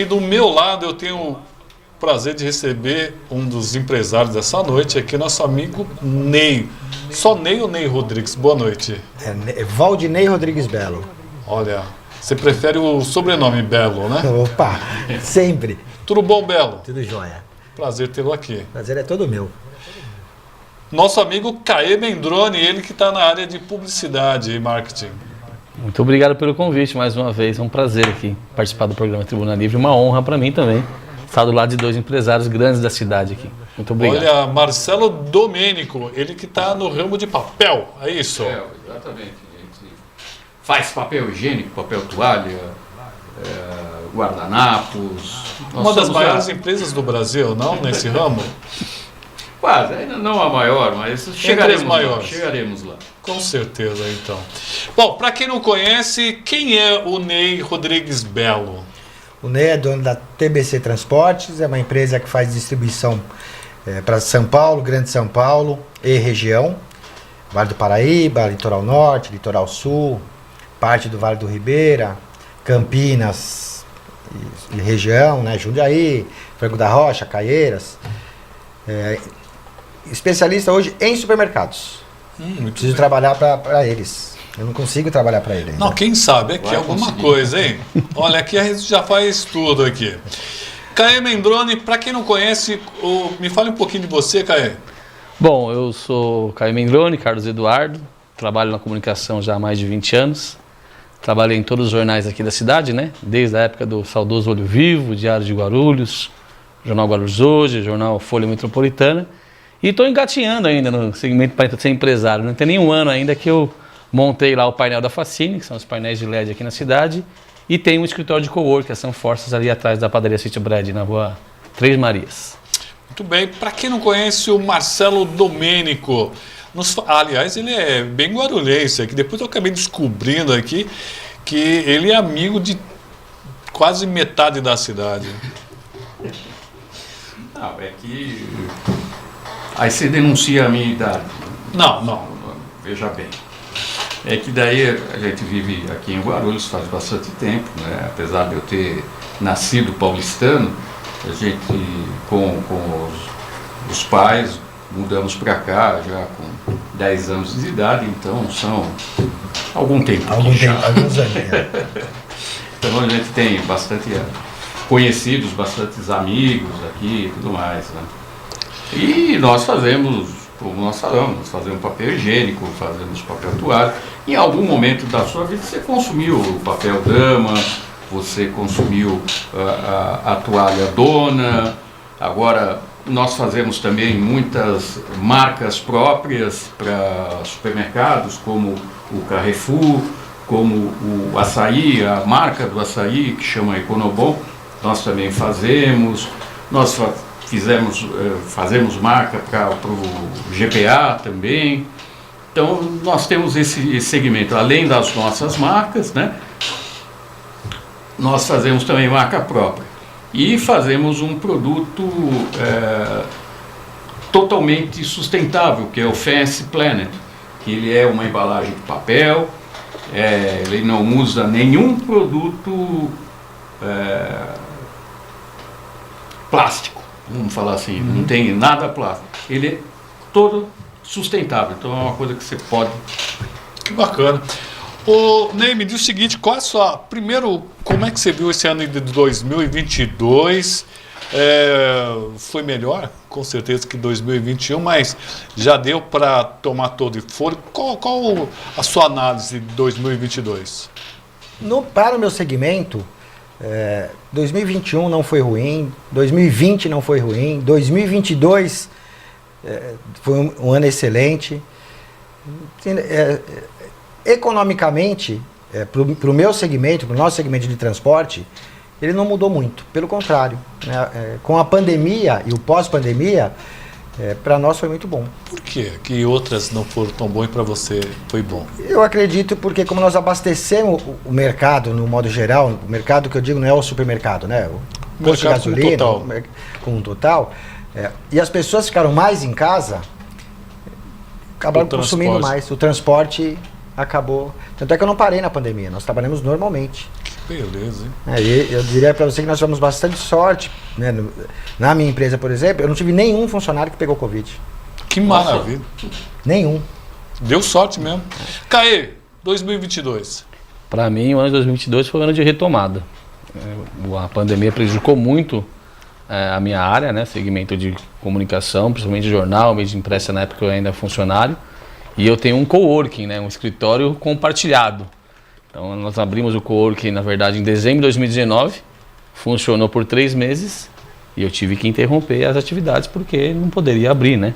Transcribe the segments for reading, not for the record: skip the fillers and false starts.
E do meu lado eu tenho o prazer de receber um dos empresários dessa noite aqui, nosso amigo Ney. Só Ney ou Ney Rodrigues? Boa noite. É Valdinei Rodrigues Belo. Olha, você prefere o sobrenome Belo, né? Opa, sempre. Tudo bom, Belo? Tudo jóia. Prazer tê-lo aqui. Prazer é todo meu. Nosso amigo Caê Mendrone, ele que está na área de publicidade e marketing. Muito obrigado pelo convite mais uma vez. É um prazer aqui participar do programa Tribuna Livre. Uma honra para mim também estar do lado de dois empresários grandes da cidade aqui. Muito obrigado. Olha, Marcelo Domênico, ele que está no ramo de papel, é isso? Exatamente. A gente faz papel higiênico, papel toalha, guardanapos. Uma das maiores empresas do Brasil, não? Nesse ramo? Quase, ainda não a maior, mas chegaremos lá. Com certeza, então. Bom, para quem não conhece, quem é o Ney Rodrigues Belo? O Ney é dono da TBC Transportes, é uma empresa que faz distribuição para São Paulo, Grande São Paulo e região. Vale do Paraíba, Litoral Norte, Litoral Sul, parte do Vale do Ribeira, Campinas e região, né? Jundiaí, Franco da Rocha, Caieiras. Especialista hoje em supermercados. Preciso trabalhar para eles. Eu não consigo trabalhar para eles. Não, quem sabe aqui alguma coisa, hein? Olha, aqui a gente já faz tudo aqui. Caê Mendrone, para quem não conhece, me fale um pouquinho de você, Caê. Bom, eu sou Caê Mendrone, Carlos Eduardo, trabalho na comunicação já há mais de 20 anos. Trabalhei em todos os jornais aqui da cidade, né? Desde a época do saudoso Olho Vivo, Diário de Guarulhos, Jornal Guarulhos Hoje, Jornal Folha Metropolitana. E estou engatinhando ainda no segmento para ser empresário. Não tem nenhum ano ainda que eu montei lá o painel da Facine, que são os painéis de LED aqui na cidade, e tem um escritório de coworking, que são Forças ali atrás da padaria City Bread, na rua Três Marias. Muito bem. Para quem não conhece o Marcelo Domênico, aliás, ele é bem guarulhense aqui. Depois eu acabei descobrindo aqui que ele é amigo de quase metade da cidade. Não, é que... Aí você denuncia a minha idade. Não. Veja bem. É que daí a gente vive aqui em Guarulhos faz bastante tempo, né? Apesar de eu ter nascido paulistano, a gente com os pais mudamos para cá já com 10 anos de idade, então são algum tempo. Alguns anos. Então a gente tem bastante conhecidos, bastantes amigos aqui e tudo mais, né? E nós fazemos, como nós falamos, nós fazemos papel higiênico, fazemos papel toalha. Em algum momento da sua vida você consumiu o papel dama, você consumiu a toalha dona. Agora nós fazemos também muitas marcas próprias para supermercados, como o Carrefour, como o açaí, a marca do açaí que chama Econobom, nós também fazemos. Nós fazemos marca para o GPA também. Então nós temos esse segmento, além das nossas marcas, né? Nós fazemos também marca própria e fazemos um produto totalmente sustentável, que é o Fancy Planet, que ele é uma embalagem de papel, ele não usa nenhum produto plástico. Vamos falar assim, não tem nada plástico. Ele é todo sustentável, então é uma coisa que você pode... Que bacana. Ô, Ney, me diz o seguinte, qual é a sua... Primeiro, como é que você viu esse ano de 2022? Foi melhor, com certeza, que 2021, mas já deu para tomar todo e fôlego. Qual a sua análise de 2022? Para o meu segmento... 2021 não foi ruim, 2020 não foi ruim, 2022 foi um ano excelente. Economicamente, para o meu segmento, para o nosso segmento de transporte, ele não mudou muito, pelo contrário, né? Com a pandemia e o pós-pandemia, para nós foi muito bom. Por quê? Que outras não foram tão boas e para você foi bom? Eu acredito porque como nós abastecemos o mercado no modo geral, o mercado que eu digo não é o supermercado, né? O posto de gasolina, com um total, e as pessoas ficaram mais em casa, acabaram consumindo mais. O transporte acabou. Tanto é que eu não parei na pandemia, nós trabalhamos normalmente. Beleza, hein? Eu diria para você que nós tivemos bastante sorte, né? Na minha empresa, por exemplo, eu não tive nenhum funcionário que pegou Covid. Que maravilha. Nenhum. Deu sorte mesmo. Caê, 2022. Para mim, o ano de 2022 foi um ano de retomada. A pandemia prejudicou muito a minha área, né? Segmento de comunicação, principalmente jornal, mídia impressa, na época eu ainda era funcionário. E eu tenho um coworking, né? Um escritório compartilhado. Então nós abrimos o coworking, na verdade, em dezembro de 2019. Funcionou por 3 meses e eu tive que interromper as atividades porque não poderia abrir, né?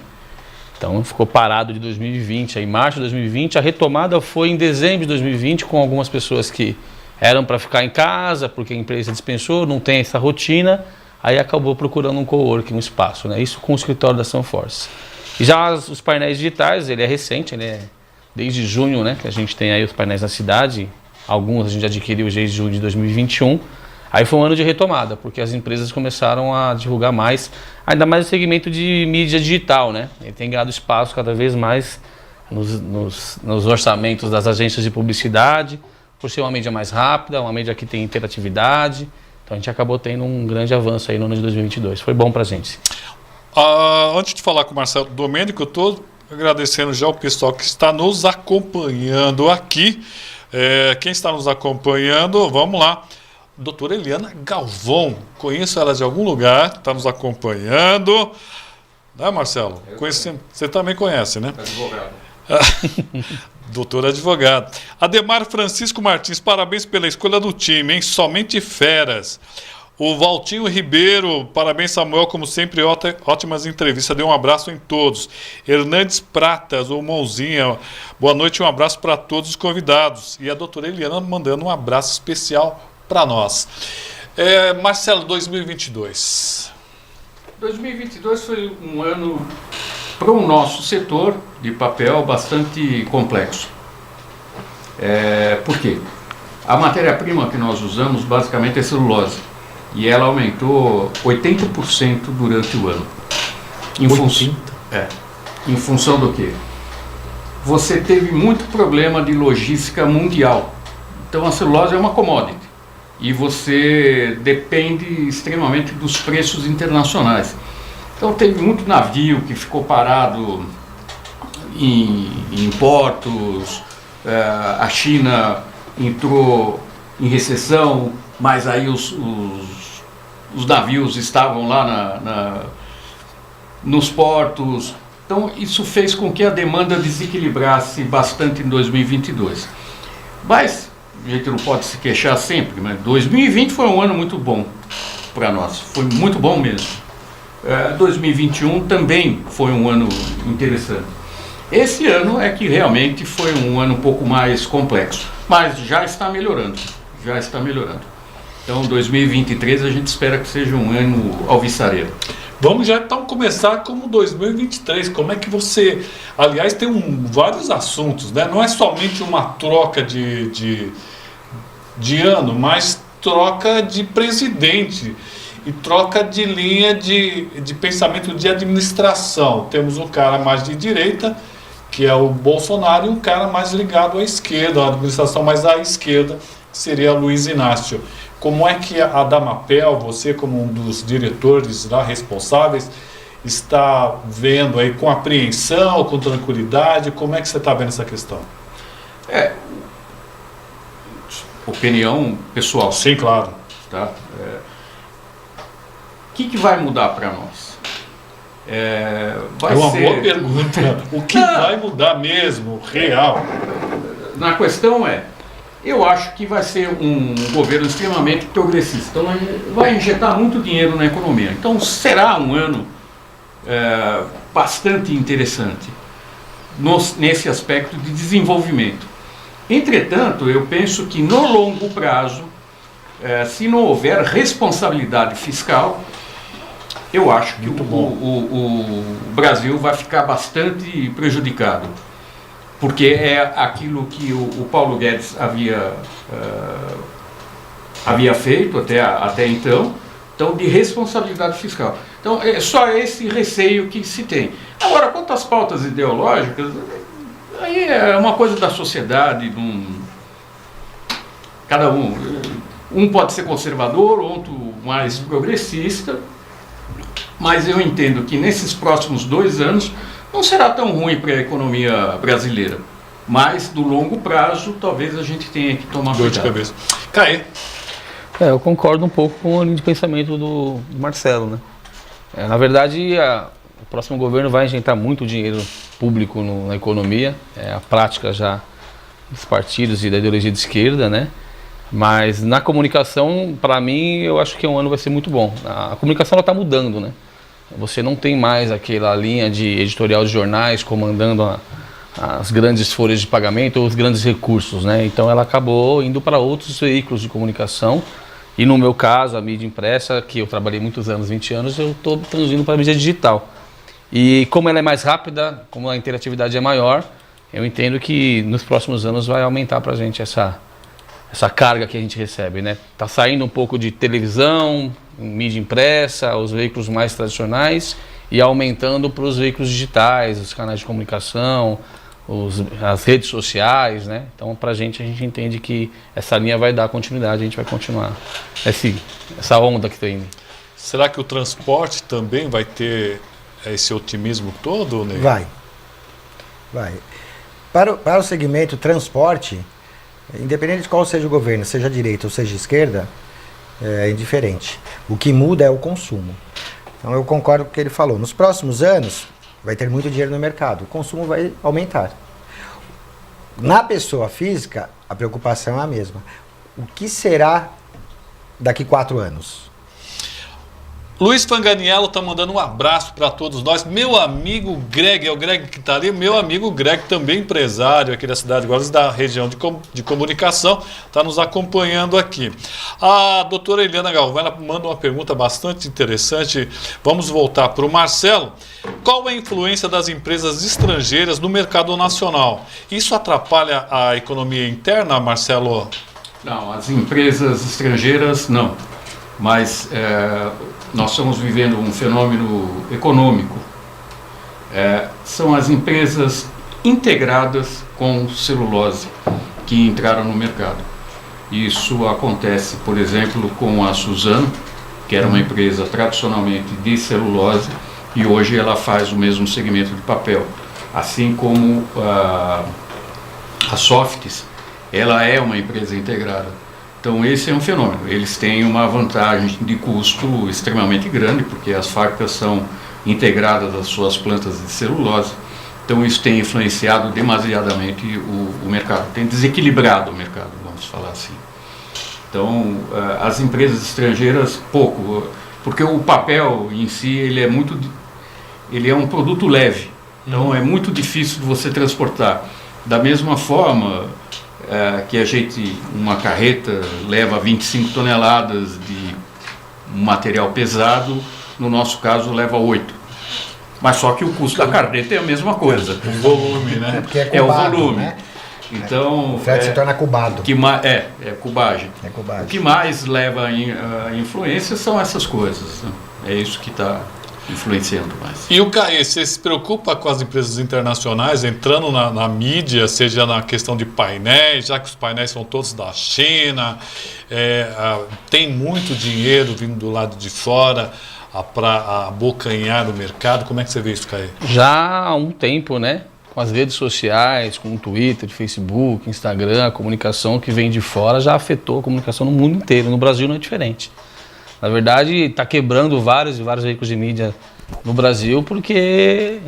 Então ficou parado de 2020. Aí, em março de 2020, a retomada foi em dezembro de 2020, com algumas pessoas que eram para ficar em casa, porque a empresa dispensou, não tem essa rotina. Aí acabou procurando um coworking, um espaço, né? Isso com o escritório da Sunforce. E já os painéis digitais, ele é recente, ele é desde junho, né? Que a gente tem aí os painéis na cidade. Alguns a gente adquiriu desde junho de 2021. Aí foi um ano de retomada, porque as empresas começaram a divulgar mais, ainda mais o segmento de mídia digital, né? Ele tem ganhado espaço cada vez mais nos orçamentos das agências de publicidade, por ser uma mídia mais rápida, uma mídia que tem interatividade. Então a gente acabou tendo um grande avanço aí no ano de 2022. Foi bom pra gente. Antes de falar com o Marcelo Domênico, eu estou agradecendo já o pessoal que está nos acompanhando aqui. Quem está nos acompanhando, vamos lá. Doutora Eliana Galvão, conheço ela de algum lugar, está nos acompanhando. Né, Marcelo? Você também conhece, né? Advogado. Doutor advogado. Ademar Francisco Martins, parabéns pela escolha do time, hein? Somente feras. O Valtinho Ribeiro, parabéns Samuel, como sempre, ótimas entrevistas, dê um abraço em todos. Hernandes Pratas, o Mãozinha, boa noite, um abraço para todos os convidados. E a doutora Eliana mandando um abraço especial para nós. Marcelo, 2022. 2022 foi um ano para o nosso setor de papel bastante complexo. Por quê? A matéria-prima que nós usamos basicamente é celulose. E ela aumentou 80% durante o ano. Em função do quê? Você teve muito problema de logística mundial. Então a celulose é uma commodity. E você depende extremamente dos preços internacionais. Então teve muito navio que ficou parado em portos, a China entrou em recessão, mas aí os navios estavam lá nos portos. Então isso fez com que a demanda desequilibrasse bastante em 2022. Mas a gente não pode se queixar sempre, mas 2020 foi um ano muito bom para nós, foi muito bom mesmo. 2021 também foi um ano interessante. Esse ano é que realmente foi um ano um pouco mais complexo, mas já está melhorando, Então 2023 a gente espera que seja um ano alvissareiro. Vamos já então começar como 2023. Como é que você... Aliás, tem vários assuntos, né? Não é somente uma troca de ano, mas troca de presidente e troca de linha de pensamento de administração. Temos um cara mais de direita, que é o Bolsonaro, e um cara mais ligado à esquerda, a administração mais à esquerda, que seria Luiz Inácio. Como é que a Damapel, você como um dos diretores lá responsáveis, está vendo aí com apreensão, com tranquilidade? Como é que você está vendo essa questão? Opinião pessoal. Sim, claro. Tá? O que vai mudar para nós? Uma boa pergunta. O que vai mudar mesmo, real? Na questão eu acho que vai ser um governo extremamente progressista. Então vai injetar muito dinheiro na economia. Então será um ano bastante interessante nesse aspecto de desenvolvimento. Entretanto, eu penso que no longo prazo, se não houver responsabilidade fiscal, eu acho que o Brasil vai ficar bastante prejudicado. Porque é aquilo que o Paulo Guedes havia feito até então, de responsabilidade fiscal. Então é só esse receio que se tem. Agora, quanto às pautas ideológicas, aí é uma coisa da sociedade, cada um. Um pode ser conservador, outro mais progressista, mas eu entendo que nesses próximos 2 anos não será tão ruim para a economia brasileira. Mas, do longo prazo, talvez a gente tenha que tomar Dor de cuidado. cabeça. Caí. Eu concordo um pouco com a linha de pensamento do Marcelo, né? Na verdade, o próximo governo vai injetar muito dinheiro público na economia, a prática já dos partidos e da ideologia de esquerda, né? Mas na comunicação, para mim, eu acho que um ano vai ser muito bom. A comunicação está mudando, né? Você não tem mais aquela linha de editorial de jornais comandando as grandes folhas de pagamento ou os grandes recursos, né? Então ela acabou indo para outros veículos de comunicação e no meu caso, a mídia impressa, que eu trabalhei muitos anos, 20 anos, eu estou transindo para a mídia digital. E como ela é mais rápida, como a interatividade é maior, eu entendo que nos próximos anos vai aumentar para a gente essa carga que a gente recebe, né? Tá saindo um pouco de televisão, mídia impressa, os veículos mais tradicionais e aumentando para os veículos digitais, os canais de comunicação, as redes sociais, né? Então, para a gente entende que essa linha vai dar continuidade, a gente vai continuar essa onda que tem. Será que o transporte também vai ter esse otimismo todo, Ney? Vai. Para o segmento transporte, independente de qual seja o governo, seja direita ou seja esquerda, é indiferente. O que muda é o consumo. Então eu concordo com o que ele falou. Nos próximos anos, vai ter muito dinheiro no mercado. O consumo vai aumentar. Na pessoa física, a preocupação é a mesma. O que será daqui 4 anos? Luiz Fanganiello está mandando um abraço para todos nós. Meu amigo Greg, é o Greg que está ali. Meu amigo Greg, também empresário aqui da cidade de Guarulhos, da região de comunicação, está nos acompanhando aqui. A doutora Eliana Galvão manda uma pergunta bastante interessante. Vamos voltar para o Marcelo. Qual é a influência das empresas estrangeiras no mercado nacional? Isso atrapalha a economia interna, Marcelo? Não, as empresas estrangeiras não. Mas nós estamos vivendo um fenômeno econômico. São as empresas integradas com celulose que entraram no mercado. Isso acontece, por exemplo, com a Suzano, que era uma empresa tradicionalmente de celulose, e hoje ela faz o mesmo segmento de papel. Assim como a Softs, ela é uma empresa integrada. Então esse é um fenômeno. Eles têm uma vantagem de custo extremamente grande, porque as fábricas são integradas às suas plantas de celulose. Então isso tem influenciado demasiadamente o mercado, tem desequilibrado o mercado, vamos falar assim. Então as empresas estrangeiras, pouco, porque o papel em si ele é um produto leve, então é muito difícil de você transportar. Da mesma forma que uma carreta leva 25 toneladas de material pesado, no nosso caso leva 8. Mas só que o custo da carreta é a mesma coisa. O volume, né? Porque é cubado, o volume. né? Então, O frete se torna cubado. cubagem. É cubagem. O que mais leva a influência são essas coisas, né? É isso que está influenciando mais. E o CAE, você se preocupa com as empresas internacionais entrando na mídia, seja na questão de painéis, já que os painéis são todos da China, tem muito dinheiro vindo do lado de fora para abocanhar o mercado? Como é que você vê isso, CAE? Já há um tempo, né? Com as redes sociais, com o Twitter, Facebook, Instagram, a comunicação que vem de fora já afetou a comunicação no mundo inteiro. No Brasil não é diferente. Na verdade, está quebrando vários veículos de mídia no Brasil porque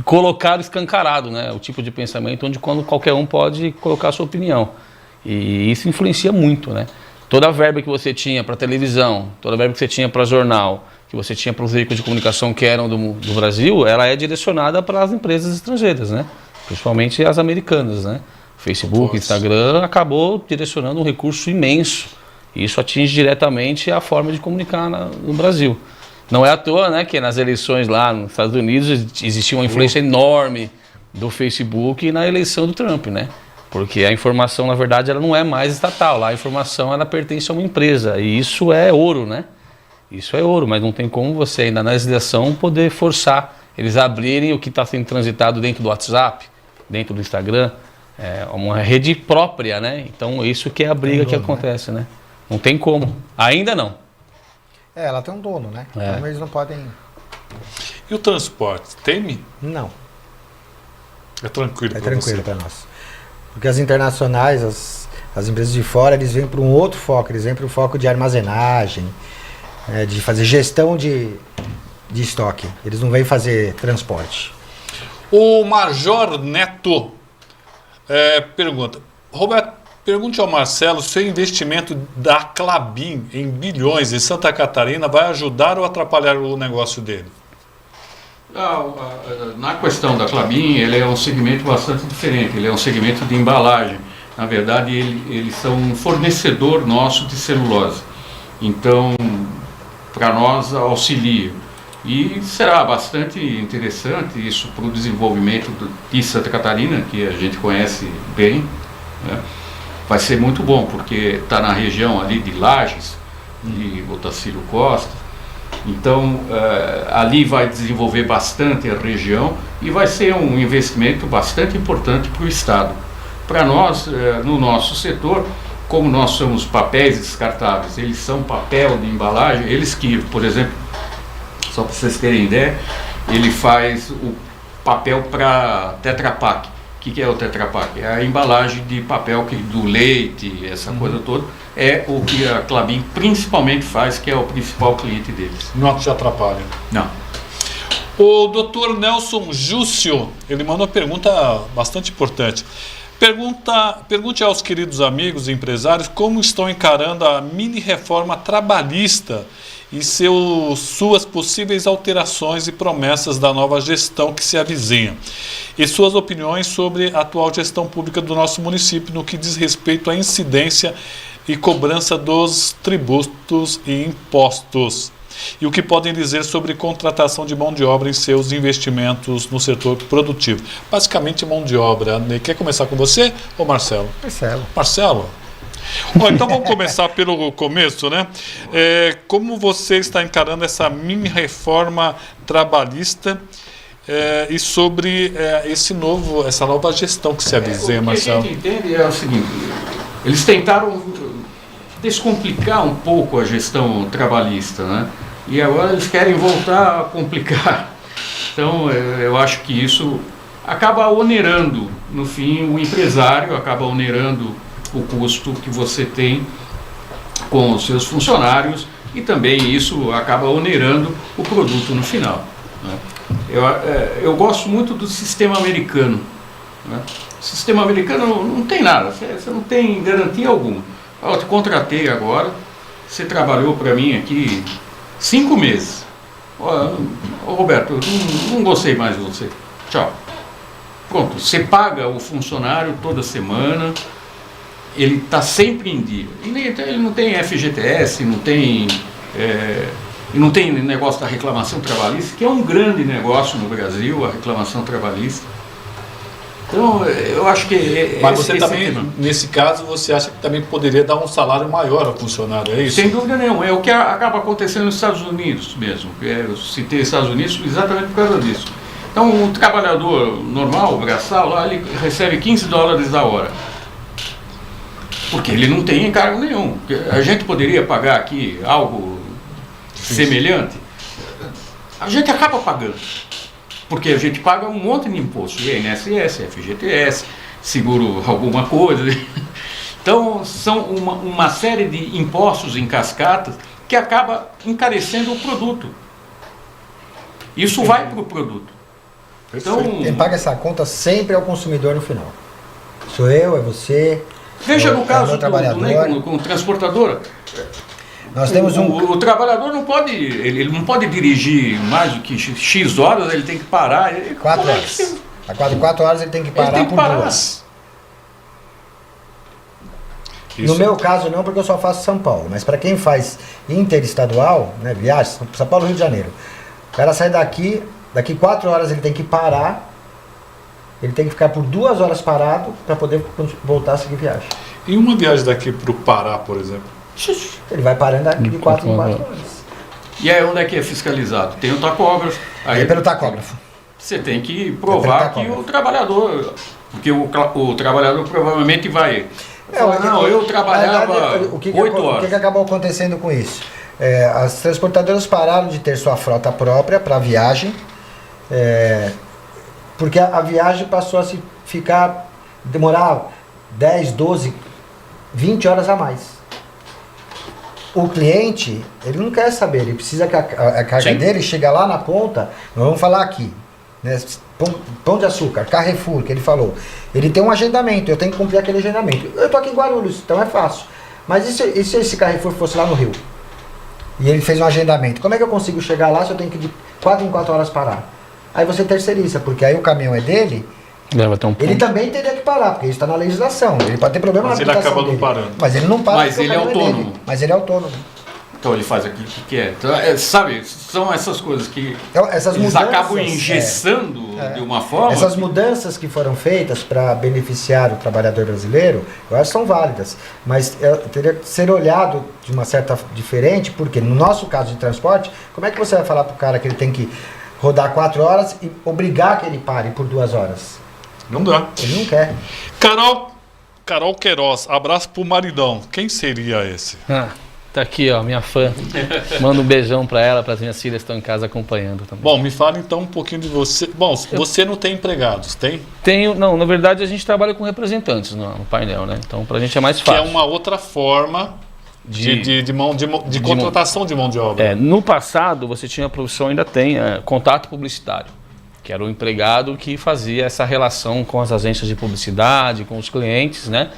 colocaram escancarado, né, o tipo de pensamento onde qualquer um pode colocar a sua opinião. E isso influencia muito, né? Toda a verba que você tinha para televisão, toda a verba que você tinha para jornal, que você tinha para os veículos de comunicação que eram do Brasil, ela é direcionada para as empresas estrangeiras, né? Principalmente as americanas, né? Facebook, Instagram acabou direcionando um recurso imenso. E isso atinge diretamente a forma de comunicar no Brasil. Não é à toa, né, que nas eleições lá nos Estados Unidos existia uma influência enorme do Facebook na eleição do Trump, né? Porque a informação, na verdade, ela não é mais estatal. Lá a informação ela pertence a uma empresa. E isso é ouro, né? Isso é ouro, mas não tem como você ainda na legislação poder forçar eles a abrirem o que está sendo transitado dentro do WhatsApp, dentro do Instagram. É uma rede própria, né? Então isso que é a briga que acontece, né? Não tem como. Ainda não. Ela tem um dono, né? É. Então eles não podem... E o transporte? Teme? Não, É tranquilo é para tranquilo você? para nós. Porque as internacionais, as empresas de fora, eles vêm para um outro foco. Eles vêm para o foco de armazenagem, de fazer gestão de estoque. Eles não vêm fazer transporte. O Major Neto pergunta: Roberto, pergunte ao Marcelo se o investimento da Klabin em bilhões em Santa Catarina vai ajudar ou atrapalhar o negócio dele. Na questão da Klabin, ele é um segmento bastante diferente, ele é um segmento de embalagem. Na verdade, eles são um fornecedor nosso de celulose. Então, para nós, auxilia. E será bastante interessante isso para o desenvolvimento de Santa Catarina, que a gente conhece bem, né? Vai ser muito bom, porque está na região ali de Lages, de Otacílio Costa. Então, ali vai desenvolver bastante a região e vai ser um investimento bastante importante para o Estado. Para nós, no nosso setor, como nós somos papéis descartáveis, eles são papel de embalagem, eles que, por exemplo, só para vocês terem ideia, ele faz o papel para Tetra Pak. O que é o Tetra Pak? É a embalagem de papel do leite, essa coisa toda. É o que a Klabin principalmente faz, que é o principal cliente deles. Não te atrapalha. Não. O Dr. Nelson Júcio, ele mandou uma pergunta bastante importante. Pergunte aos queridos amigos e empresários como estão encarando a mini-reforma trabalhista e suas possíveis alterações e promessas da nova gestão que se avizinha. E suas opiniões sobre a atual gestão pública do nosso município no que diz respeito à incidência e cobrança dos tributos e impostos. E o que podem dizer sobre contratação de mão de obra em seus investimentos no setor produtivo. Basicamente, mão de obra. Quer começar com você ou Marcelo? Marcelo? Bom, então vamos começar pelo começo, né? Como você está encarando essa mini-reforma trabalhista e sobre essa nova gestão que se avizinha, Marcelo? O que a gente entende é o seguinte: eles tentaram descomplicar um pouco a gestão trabalhista, né? E agora eles querem voltar a complicar. Então, eu acho que isso acaba onerando, no fim, o empresário, acaba onerando o custo que você tem com os seus funcionários e também isso acaba onerando o produto no final, né? Eu gosto muito do sistema americano, né? O sistema americano não tem nada, você não tem garantia alguma. Eu te contratei agora, você trabalhou para mim aqui 5 meses. Roberto, eu não gostei mais de você. Tchau. Pronto, você paga o funcionário toda semana, ele está sempre em dia. Ele não tem FGTS, não tem negócio da reclamação trabalhista, que é um grande negócio no Brasil, a reclamação trabalhista. Então, eu acho que... Mas você também, nesse caso, você acha que também poderia dar um salário maior ao funcionário, é isso? Sem dúvida nenhuma. É o que acaba acontecendo nos Estados Unidos mesmo. Eu citei os Estados Unidos exatamente por causa disso. Então, um trabalhador normal, braçal, lá, ele recebe $15 a hora. Porque ele não tem encargo nenhum. A gente poderia pagar aqui algo semelhante. A gente acaba pagando. Porque a gente paga um monte de imposto, INSS, FGTS, seguro alguma coisa. Então, são uma série de impostos em cascatas que acaba encarecendo o produto. Isso vai para o produto. Então, quem paga essa conta sempre é o consumidor no final. Sou eu, é você. Veja no caso trabalhador. com transportadora. Nós temos o trabalhador não pode, ele não pode dirigir mais do que X horas, ele tem que parar. 4 horas. A cada 4 horas ele tem que parar por 2. No meu caso não, porque eu só faço São Paulo. Mas para quem faz interestadual, né, viagem, São Paulo, Rio de Janeiro, o cara sai daqui 4 horas ele tem que parar, ele tem que ficar por 2 horas parado para poder voltar a seguir viagem. E uma viagem daqui para o Pará, por exemplo? Ele vai parando de 4 em 4 horas. E aí onde é que é fiscalizado? Tem o tacógrafo. Aí é pelo tacógrafo. Você tem que provar que o trabalhador... Porque o trabalhador provavelmente vai Não, eu trabalhava na verdade, 8 O horas. que acabou acontecendo com isso? As transportadoras pararam de ter sua frota própria para viagem, porque a viagem passou a demorar 10, 12, 20 horas a mais. O cliente, ele não quer saber, ele precisa que a carga Sim. dele chegue lá na ponta. Nós vamos falar aqui, né? Pão de Açúcar, Carrefour, que ele falou. Ele tem um agendamento, eu tenho que cumprir aquele agendamento. Eu tô aqui em Guarulhos, então é fácil. Mas e se esse Carrefour fosse lá no Rio? E ele fez um agendamento. Como é que eu consigo chegar lá se eu tenho que de 4 em 4 horas parar? Aí você terceiriza, porque aí o caminhão é dele. Leva até um Ele ponto. também teria que parar, porque isso está na legislação. Ele pode ter problema Mas na ele aplicação acaba não dele. parando. Mas ele não para. Mas porque o ele é caminhão autônomo. dele. Mas ele é autônomo. Então ele faz aquilo que quer. Então, sabe, são essas coisas que Então, essas eles mudanças, acabam engessando de uma forma. Essas mudanças que foram feitas para beneficiar o trabalhador brasileiro, eu acho que são válidas. Mas teria que ser olhado de uma certa diferente, porque no nosso caso de transporte, como é que você vai falar para o cara que ele tem que rodar 4 horas e obrigar que ele pare por 2 horas? Não dá. Ele não quer. Carol Queiroz, abraço pro maridão. Quem seria esse? Tá aqui, ó, minha fã. Manda um beijão pra ela, pras minhas filhas que estão em casa acompanhando também. Bom, me fala então um pouquinho de você. Bom, você não tem empregados, tem? Não, na verdade a gente trabalha com representantes no painel, né? Então pra gente é mais Que é fácil. uma outra forma de contratação de mão de obra. No passado você tinha a profissão, ainda tem, contato publicitário, que era o empregado que fazia essa relação com as agências de publicidade, com os clientes, né?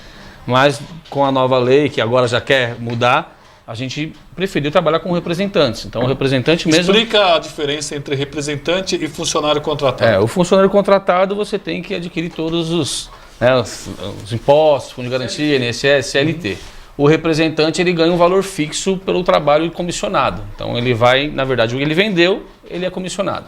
Mas com a nova lei, que agora já quer mudar, a gente preferiu trabalhar com representantes. Então o representante mesmo... Explica a diferença entre representante e funcionário contratado. O funcionário contratado você tem que adquirir todos os impostos, fundo de garantia, INSS, CLT. O representante ele ganha um valor fixo pelo trabalho comissionado. Então ele vai, na verdade, o que ele vendeu, ele é comissionado.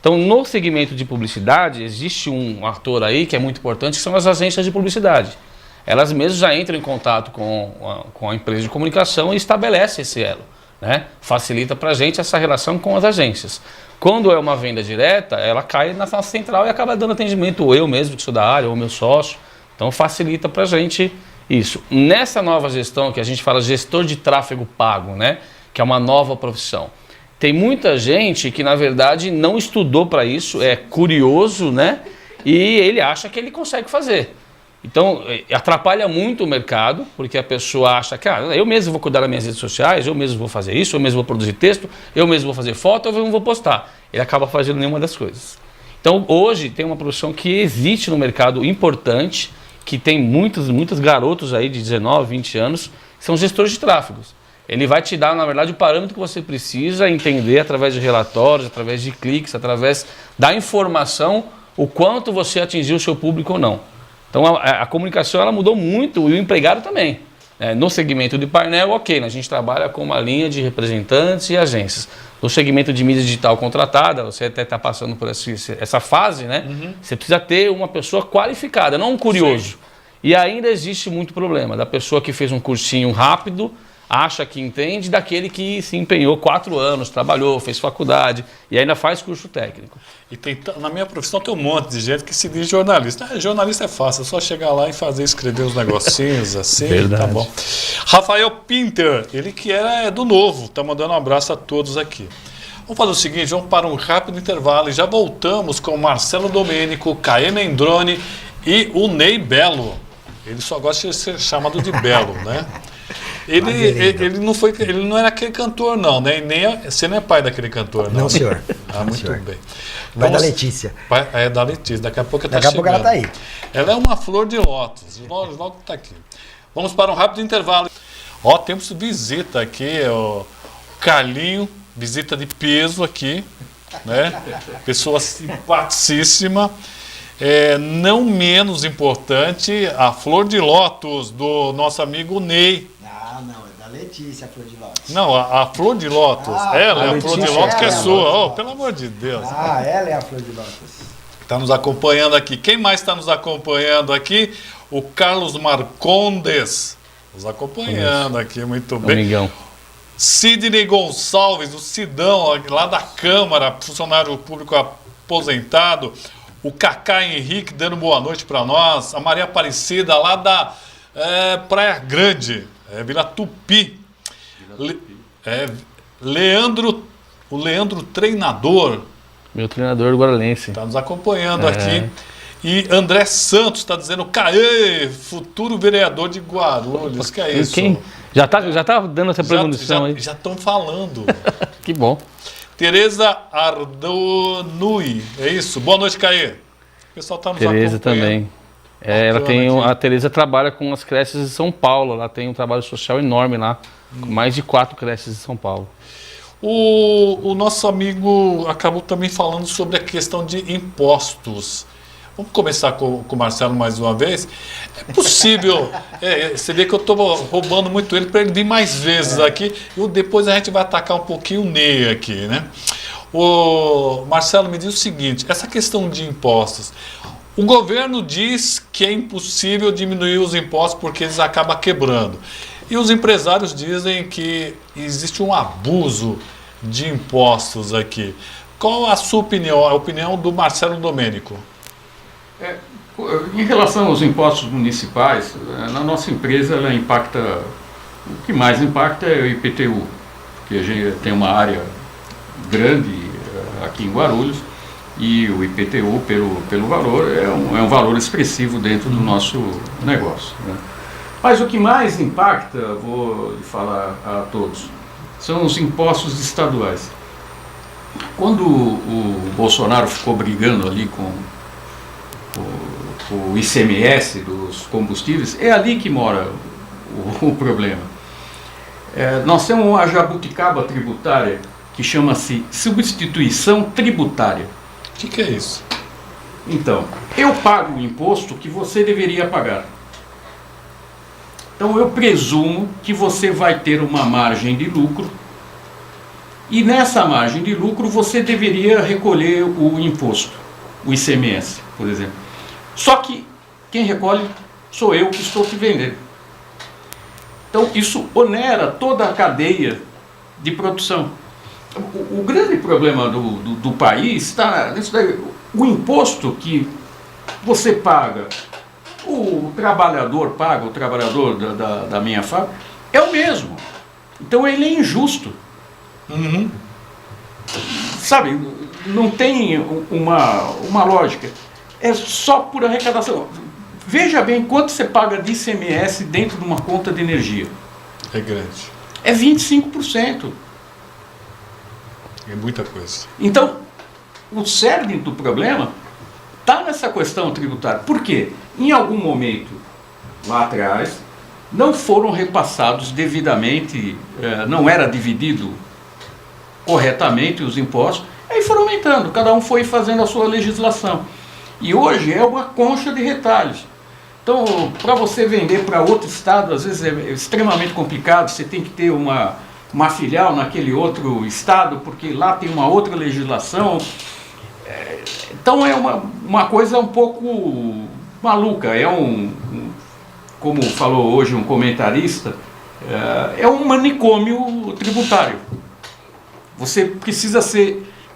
Então no segmento de publicidade existe um ator aí que é muito importante, que são as agências de publicidade. Elas mesmas já entram em contato com a empresa de comunicação e estabelecem esse elo, né? Facilita para a gente essa relação com as agências. Quando é uma venda direta, ela cai na nossa central e acaba dando atendimento, ou eu mesmo que sou da área, ou meu sócio. Então facilita para a gente isso. Nessa nova gestão, que a gente fala gestor de tráfego pago, né? Que é uma nova profissão. Tem muita gente que na verdade não estudou para isso, é curioso, né? E ele acha que ele consegue fazer. Então, atrapalha muito o mercado, porque a pessoa acha que eu mesmo vou cuidar das minhas redes sociais, eu mesmo vou fazer isso, eu mesmo vou produzir texto, eu mesmo vou fazer foto, eu mesmo vou postar. Ele acaba fazendo nenhuma das coisas. Então, hoje tem uma profissão que existe no mercado importante, que tem muitos garotos aí de 19, 20 anos, que são gestores de tráfegos. Ele vai te dar, na verdade, o parâmetro que você precisa entender através de relatórios, através de cliques, através da informação, o quanto você atingiu o seu público ou não. Então a comunicação ela mudou muito e o empregado também. No segmento de painel, ok, a gente trabalha com uma linha de representantes e agências. No segmento de mídia digital contratada, você até está passando por essa fase, né? Uhum. Você precisa ter uma pessoa qualificada, não um curioso. Sim. E ainda existe muito problema da pessoa que fez um cursinho rápido, acha que entende, daquele que se empenhou 4 anos, trabalhou, fez faculdade e ainda faz curso técnico. E na minha profissão tem um monte de gente que se diz jornalista. Jornalista é fácil, é só chegar lá e escrever uns negocinhos assim, Verdade. Tá bom. Rafael Pinter, ele que é do Novo, tá mandando um abraço a todos aqui. Vamos fazer o seguinte, vamos para um rápido intervalo e já voltamos com o Marcelo Domênico, Caê Mendrone e o Ney Belo. Ele só gosta de ser chamado de Belo, né? Ele não era aquele cantor, não, né? Você não é pai daquele cantor, não? Não, senhor. Muito senhor. bem. Vai da Letícia. É da Letícia, daqui a pouco ela está chegando. Daqui a pouco ela está aí. Ela é uma flor de lótus, logo está aqui. Vamos para um rápido intervalo. Temos visita aqui, o Carlinho, visita de peso aqui, né? Pessoa simpaticíssima. Não menos importante, a flor de lótus do nosso amigo Ney. Não, é da Letícia a flor de lótus. Não, a flor de lótus. Ela é a flor de lótus que é sua. Pelo amor de Deus. Ela é a flor de lótus. Está nos acompanhando aqui. Quem mais está nos acompanhando aqui? O Carlos Marcondes. Nos acompanhando aqui, muito bem. Amigão. Sidney Gonçalves, o Sidão, lá da Câmara, funcionário público aposentado. O Cacá Henrique dando boa noite para nós. A Maria Aparecida, lá Praia Grande, Vila Tupi. O Leandro Treinador Meu treinador guaralense. está nos acompanhando aqui. E André Santos está dizendo, Caê, futuro vereador de Guarulhos. Que é isso? Quem? Já tá dando essa premonição aí. Já estão falando. Que bom. Tereza Ardonui, é isso? Boa noite, Caê. O pessoal está nos Tereza acompanhando. também. Ela tem, aqui. a Tereza trabalha com as creches de São Paulo. Ela tem um trabalho social enorme lá. Com mais de 4 creches de São Paulo. O nosso amigo acabou também falando sobre a questão de impostos. Vamos começar com o Marcelo mais uma vez. É possível, você vê que eu estou roubando muito ele para ele vir mais vezes aqui. E depois a gente vai atacar um pouquinho o Ney aqui, né? O Marcelo, me diz o seguinte, essa questão de impostos. O governo diz que é impossível diminuir os impostos porque eles acabam quebrando. E os empresários dizem que existe um abuso de impostos aqui. Qual a sua opinião, a opinião do Marcelo Domênico? Em relação aos impostos municipais, na nossa empresa ela impacta, o que mais impacta é o IPTU, porque a gente tem uma área grande aqui em Guarulhos e o IPTU pelo valor é um valor expressivo dentro do nosso negócio, né? Mas o que mais impacta, vou falar a todos, são os impostos estaduais. Quando o Bolsonaro ficou brigando ali com o ICMS dos combustíveis, é ali que mora o problema. Nós temos uma jabuticaba tributária que chama-se substituição tributária. O que é isso? Então, eu pago o imposto que você deveria pagar. Então eu presumo que você vai ter uma margem de lucro e nessa margem de lucro você deveria recolher o imposto, o ICMS, por exemplo. Só que quem recolhe sou eu que estou te vendendo. Então isso onera toda a cadeia de produção. O grande problema do país está nisso daí. O imposto que você paga, o trabalhador paga, o trabalhador da minha fábrica, é o mesmo. Então ele é injusto. Uhum. Sabe, não tem uma lógica. É só por arrecadação. Veja bem quanto você paga de ICMS dentro de uma conta de energia. É grande. É 25%. É muita coisa. Então, o cerne do problema está nessa questão tributária. Por quê? Em algum momento, lá atrás, não foram repassados devidamente, não era dividido corretamente os impostos, aí foram aumentando, cada um foi fazendo a sua legislação. E hoje é uma concha de retalhos. Então, para você vender para outro estado, às vezes é extremamente complicado, você tem que ter uma filial naquele outro estado, porque lá tem uma outra legislação. Então é uma coisa um pouco maluca, como falou hoje um comentarista, é um manicômio tributário. Você precisa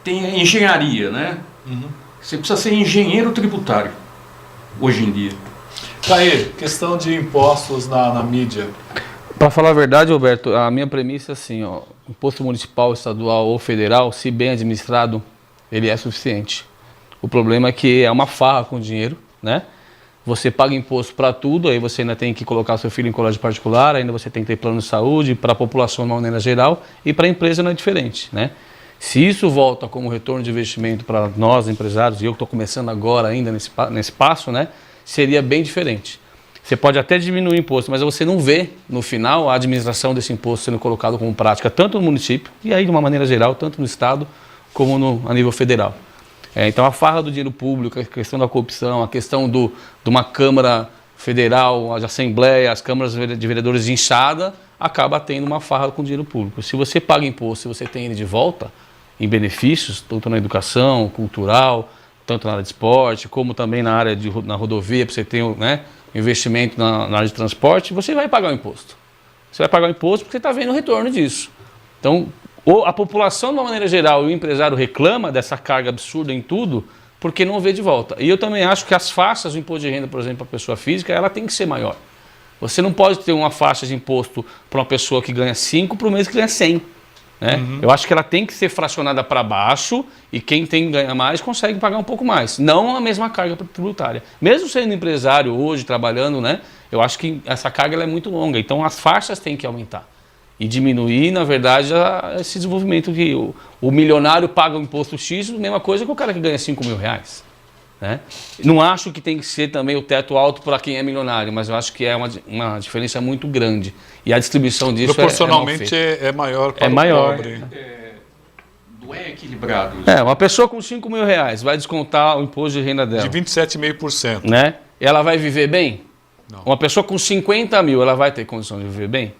tem engenharia, né? Uhum. Você precisa ser engenheiro tributário, hoje em dia. Caê, questão de impostos na mídia. Para falar a verdade, Roberto, a minha premissa é assim, ó, imposto municipal, estadual ou federal, se bem administrado, ele é suficiente. O problema é que é uma farra com dinheiro, né? Você paga imposto para tudo, aí você ainda tem que colocar seu filho em colégio particular, ainda você tem que ter plano de saúde para a população de uma maneira geral e para a empresa não é diferente, né? Se isso volta como retorno de investimento para nós, empresários, e eu que estou começando agora ainda nesse passo, né? Seria bem diferente. Você pode até diminuir o imposto, mas você não vê, no final, a administração desse imposto sendo colocado como prática, tanto no município, e aí de uma maneira geral, tanto no Estado, como a nível federal. Então a farra do dinheiro público, a questão da corrupção, a questão de uma Câmara Federal, a Assembleia, as câmaras de vereadores de inchada, acaba tendo uma farra com dinheiro público. Se você paga imposto, se você tem ele de volta, em benefícios, tanto na educação, cultural, tanto na área de esporte, como também na área na rodovia, para você ter, né, investimento na área de transporte, você vai pagar o imposto. Você vai pagar o imposto porque você está vendo o retorno disso. Então, a população, de uma maneira geral, e o empresário reclama dessa carga absurda em tudo, porque não vê de volta. E eu também acho que as faixas do imposto de renda, por exemplo, para a pessoa física, ela tem que ser maior. Você não pode ter uma faixa de imposto para uma pessoa que ganha 5 para o mês que ganha 100. Né? Eu acho que ela tem que ser fracionada para baixo e quem tem que ganhar mais consegue pagar um pouco mais. Não a mesma carga tributária. Mesmo sendo empresário hoje, trabalhando, né? Eu acho que essa carga ela é muito longa. Então as faixas têm que aumentar. E diminuir, na verdade, esse desenvolvimento que o milionário paga o imposto X, a mesma coisa que o cara que ganha 5 mil reais. Né? Não acho que tem que ser também o teto alto para quem é milionário, mas eu acho que é uma diferença muito grande. E a distribuição disso proporcionalmente é maior para o pobre. Não é equilibrado. Uma pessoa com 5 mil reais vai descontar o imposto de renda dela. De 27,5%. Né? Ela vai viver bem? Não. Uma pessoa com 50 mil, ela vai ter condição de viver bem?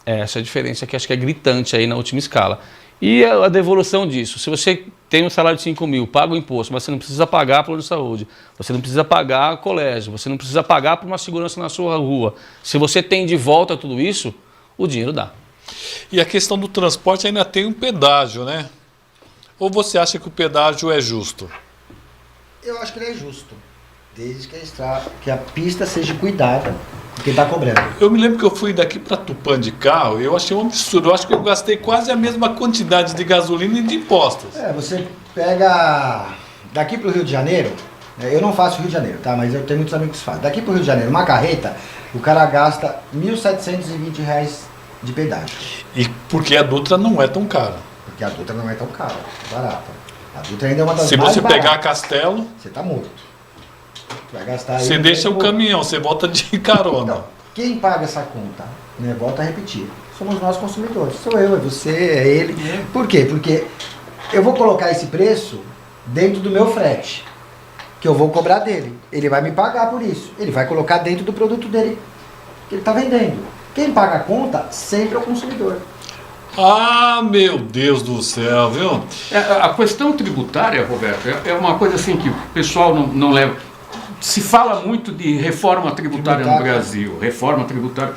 Essa é a diferença que acho que é gritante aí na última escala. E a devolução disso. Se você tem um salário de 5 mil, paga o imposto, mas você não precisa pagar plano de saúde, você não precisa pagar colégio, você não precisa pagar por uma segurança na sua rua. Se você tem de volta tudo isso, o dinheiro dá. E a questão do transporte ainda tem um pedágio, né? Ou você acha que o pedágio é justo? Eu acho que ele é justo, desde que a pista seja cuidada com quem está cobrando. Eu me lembro que eu fui daqui para Tupã de carro e eu achei um absurdo. Eu acho que eu gastei quase a mesma quantidade de gasolina e de impostos. Você pega daqui para o Rio de Janeiro, eu não faço Rio de Janeiro, tá? Mas eu tenho muitos amigos que fazem. Daqui para o Rio de Janeiro, uma carreta, o cara gasta R$ 1.720 de pedágio. E porque a Dutra não é tão cara. Porque a Dutra não é tão cara, é barata. A Dutra ainda é uma das Se mais você baratas. pegar Castelo, Você tá morto. Vai gastar aí você um deixa o tempo. caminhão, você volta de carona. Então, quem paga essa conta? Né? Volto a repetir. Somos nós consumidores. Sou eu, é você, é ele. Por quê? Porque eu vou colocar esse preço dentro do meu frete, que eu vou cobrar dele. Ele vai me pagar por isso. Ele vai colocar dentro do produto dele que ele está vendendo. Quem paga a conta sempre é o consumidor. Ah, meu Deus do céu, viu? A questão tributária, Roberto, é uma coisa assim que o pessoal não leva. Se fala muito de reforma tributária no Brasil, reforma tributária.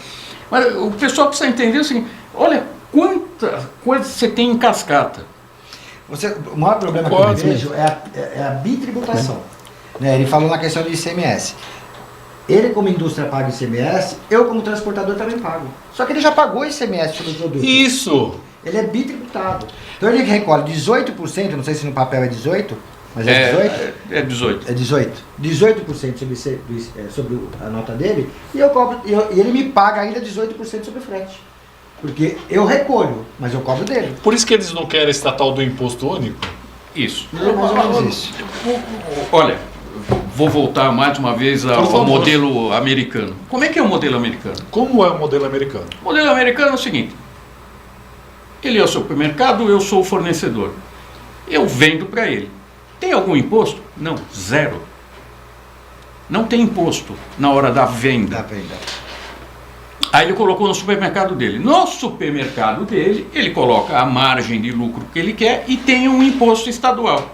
Mas o pessoal precisa entender assim, olha quanta coisa você tem em cascata. O maior problema que eu vejo é a bitributação. Né? Ele falou na questão do ICMS. Ele, como indústria, paga ICMS, eu, como transportador, também pago. Só que ele já pagou ICMS sobre o produto. Isso! Ele é bitributado. Então ele recolhe 18%, não sei se no papel é 18%, mas é 18%? É 18%. É 18%. 18% sobre a nota dele, e eu cobro, e ele me paga ainda 18% sobre o frete. Porque eu recolho, mas eu cobro dele. Por isso que eles não querem esse tal do imposto único? Isso. É mais ou menos isso. Olha, vou voltar mais uma vez ao modelo americano. Como é que é o modelo americano? Como é o modelo americano? O modelo americano é o seguinte: ele é o supermercado, eu sou o fornecedor. Eu vendo para ele. Tem algum imposto? Não, zero. Não tem imposto na hora da venda. Da venda. Aí ele colocou no supermercado dele. No supermercado dele, ele coloca a margem de lucro que ele quer e tem um imposto estadual.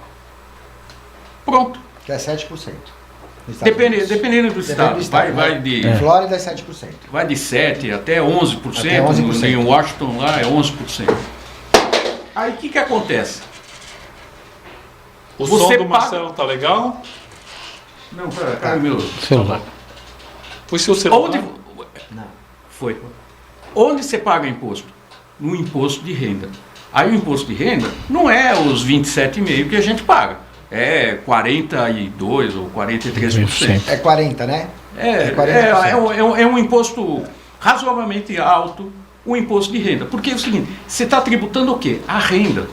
Pronto. Que é 7%. Dependendo do estado. Vai de... Flórida é 7%. Vai de 7% até 11%. Até 11%. Em Washington lá é 11%. Aí o que acontece? O Você som do paga- Marcelo tá legal? Não, cara, meu... Celular. Foi seu celular? Onde... Não. Foi. Onde você paga imposto? No imposto de renda. Aí o imposto de renda não é os 27,5% que a gente paga. É 42% ou 43%. É 40%, né? É 40%. um imposto razoavelmente alto, o imposto de renda. Porque é o seguinte, você está tributando o quê? A renda.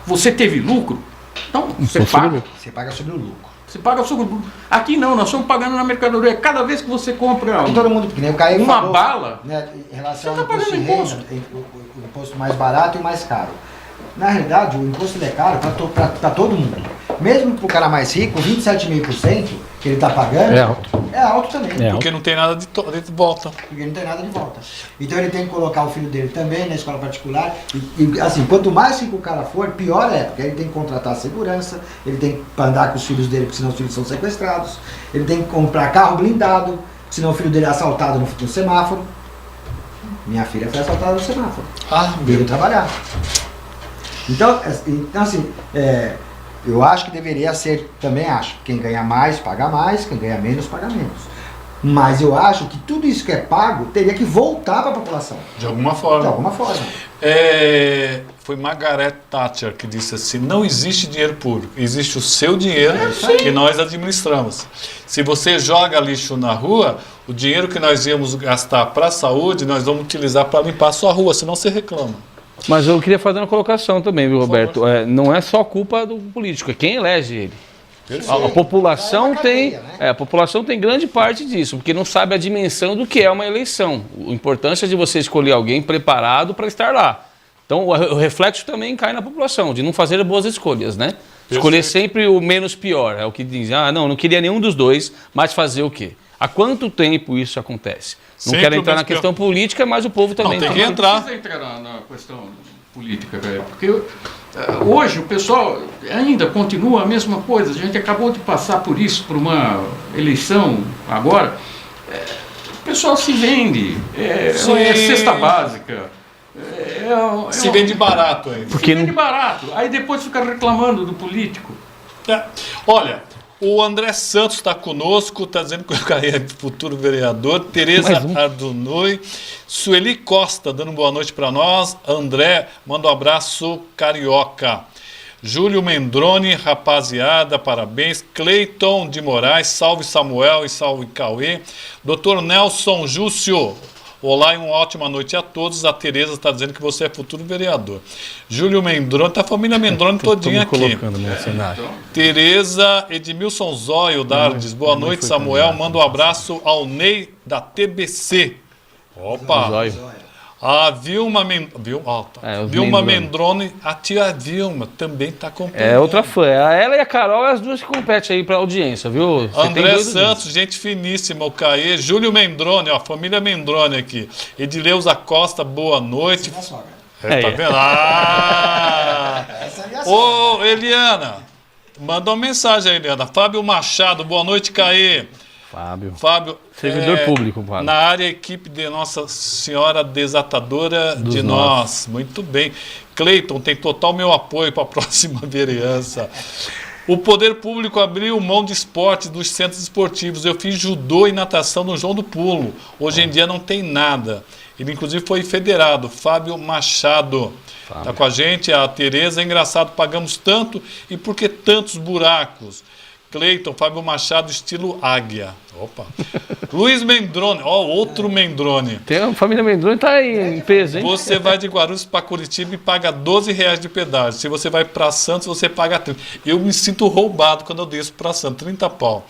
Você teve lucro? Então, você paga. Você paga sobre o lucro. Você paga sobre o lucro. Aqui não, nós estamos pagando na mercadoria. Cada vez que você compra Tem todo mundo, porque nem o Caio uma falou, bala, né, em relação você ao tá imposto de pagando renda, entre o imposto mais barato e o mais caro. Na realidade, o imposto ele é caro para todo mundo. Mesmo para o cara mais rico, 27,5% que ele está pagando é alto também. Porque não tem nada de volta. Porque não tem nada de volta. Então ele tem que colocar o filho dele também na escola particular. E assim, quanto mais rico o cara for, pior é. Porque ele tem que contratar a segurança, ele tem que andar com os filhos dele, porque senão os filhos são sequestrados. Ele tem que comprar carro blindado, porque senão o filho dele é assaltado no semáforo. Minha filha foi assaltada no semáforo. Veio trabalhar. Então assim, eu acho que deveria ser, também acho, quem ganha mais, paga mais, quem ganha menos, paga menos. Mas eu acho que tudo isso que é pago teria que voltar para a população. De alguma forma. De alguma forma. Foi Margaret Thatcher que disse assim: não existe dinheiro público, existe o seu dinheiro que nós administramos. Se você joga lixo na rua, o dinheiro que nós íamos gastar para a saúde, nós vamos utilizar para limpar a sua rua, senão você reclama. Mas eu queria fazer uma colocação também, viu, Roberto? Não é só culpa do político, é quem elege ele. A população tem, a população tem grande parte disso, porque não sabe a dimensão do que é uma eleição. A importância de você escolher alguém preparado para estar lá. Então, o reflexo também cai na população, de não fazer boas escolhas, né? Escolher sempre o menos pior. É o que diz, não queria nenhum dos dois, mas fazer o quê? Há quanto tempo isso acontece? Não Sempre quero entrar o na menos questão política, mas o povo também tem que tem. entrar. Não precisa entrar na questão política, velho, porque hoje o pessoal ainda continua a mesma coisa. A gente acabou de passar por isso, por uma eleição agora. O pessoal se vende, é cesta básica. Se vende barato ainda. Porque Se vende barato, aí depois fica reclamando do político. Olha, o André Santos está conosco, está dizendo que o Caê é futuro vereador. Tereza Ardunoi. Sueli Costa dando boa noite para nós. André, manda um abraço carioca. Júlio Mendrone, rapaziada, parabéns. Cleiton de Moraes, salve Samuel e salve Cauê. Dr. Nelson Júcio, olá e uma ótima noite a todos. A Tereza está dizendo que você é futuro vereador. Júlio Mendrone, tá a família Mendrone todinha aqui. Colocando no cenário. Tereza Edmilson Zóio Dardes, boa noite Samuel, manda um abraço ao Ney da TBC. Opa! Zóio. A Vilma, Vilma Mendrone. Mendrone, a tia Vilma também está acompanhando. É outra fã. Ela e a Carol é as duas que competem aí para audiência, viu? Você tem André dois Santos, gente finíssima, o Caê. Júlio Mendrone, ó, família Mendrone aqui. Edileuza Costa, boa noite. Minha sogra. Tá vendo? Essa é a minha sogra. Ô, Eliana, manda uma mensagem aí, Eliana. Fábio Machado, boa noite, Caê. Fábio, Servidor público, Fábio. na área, equipe de Nossa Senhora Desatadora de nós. Muito bem. Cleiton, tem total meu apoio para a próxima vereança. O poder público abriu mão de esportes dos centros esportivos. Eu fiz judô e natação no João do Pulo. Hoje em dia não tem nada. Ele, inclusive, foi federado. Fábio Machado está com a gente. A Tereza, é engraçado, pagamos tanto e por que tantos buracos? Cleiton, Fábio Machado, estilo águia. Opa. Luiz Mendrone, outro Mendrone. Tem a família Mendrone, tá aí em peso, hein? Você vai de Guarulhos para Curitiba e paga R$12 de pedágio. Se você vai para Santos, você paga 30. Eu me sinto roubado quando eu desço para Santos, 30 pau.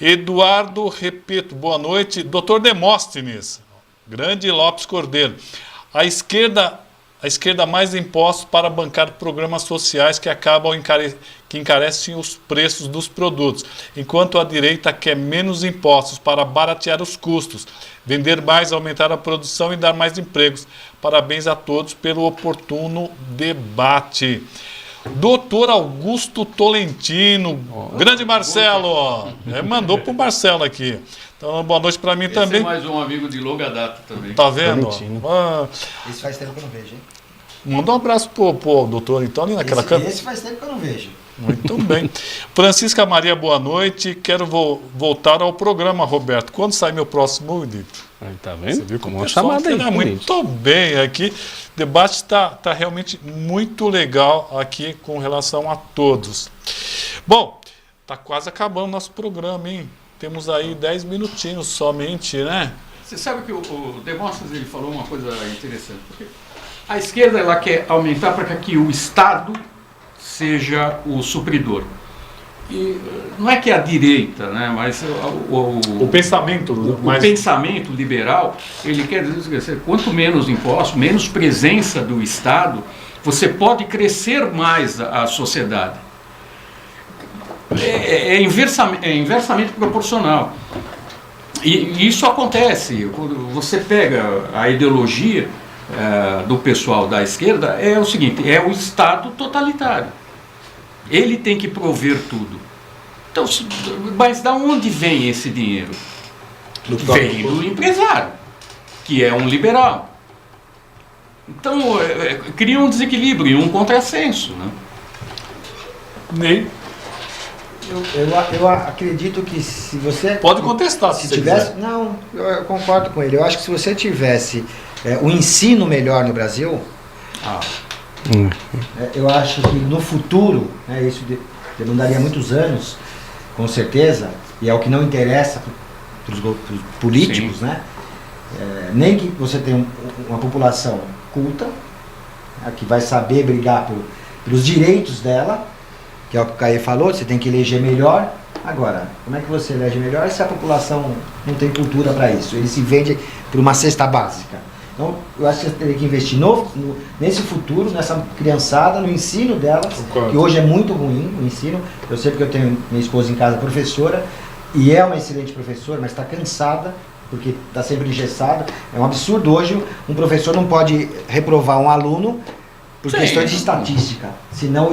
Eduardo Repeto, boa noite. Dr. Demóstenes, grande Lopes Cordeiro. A esquerda mais impostos para bancar programas sociais que acabam que encarecem os preços dos produtos, enquanto a direita quer menos impostos para baratear os custos, vender mais, aumentar a produção e dar mais empregos. Parabéns a todos pelo oportuno debate. Doutor Augusto Tolentino, grande Marcelo, mandou pro Marcelo aqui. Então, boa noite para mim também. É mais um amigo de longa data também. Tá vendo? Esse faz tempo que eu não vejo, hein? Manda um abraço pro doutor, então, ali naquela câmera. Esse faz tempo que eu não vejo. Muito bem. Francisca Maria, boa noite. Quero voltar ao programa, Roberto. Quando sai meu próximo livro? Tá vendo? Você viu como uma o pessoal chamada aí. tá muito bem aqui. O debate está realmente muito legal aqui com relação a todos. Bom, tá quase acabando o nosso programa, hein? Temos aí 10 minutinhos somente, né? Você sabe que o Demóstenes ele falou uma coisa interessante. Porque a esquerda ela quer aumentar para que o Estado seja o supridor. E não é que a direita, né, mas O pensamento, o pensamento liberal, ele quer dizer que quanto menos impostos, menos presença do Estado, você pode crescer mais a sociedade. É inversamente proporcional. E isso acontece. Quando você pega a ideologia do pessoal da esquerda, é o seguinte, é o Estado totalitário. Ele tem que prover tudo. Então, mas da onde vem esse dinheiro? Vem do empresário, que é um liberal. Então, cria um desequilíbrio e um contrassenso, né? Ney? Eu acredito que se você... Pode contestar se se você tivesse... quiser. Não, eu concordo com ele. Eu acho que se você tivesse o ensino melhor no Brasil, eu acho que no futuro, né, isso demandaria muitos anos, com certeza, e é o que não interessa para os políticos, Sim. né? Nem que você tenha uma população culta, né, que vai saber brigar pelos direitos dela, que é o que o Caê falou, você tem que eleger melhor. Agora, como é que você elege melhor se a população não tem cultura para isso? Ele se vende por uma cesta básica. Então, eu acho que você teria que investir nesse futuro, nessa criançada, no ensino delas, Concordo. que hoje é muito ruim o ensino. Eu sei porque eu tenho minha esposa em casa professora, e é uma excelente professora, mas está cansada, porque está sempre engessada. É um absurdo hoje, um professor não pode reprovar um aluno por Sim. questões de estatística. Senão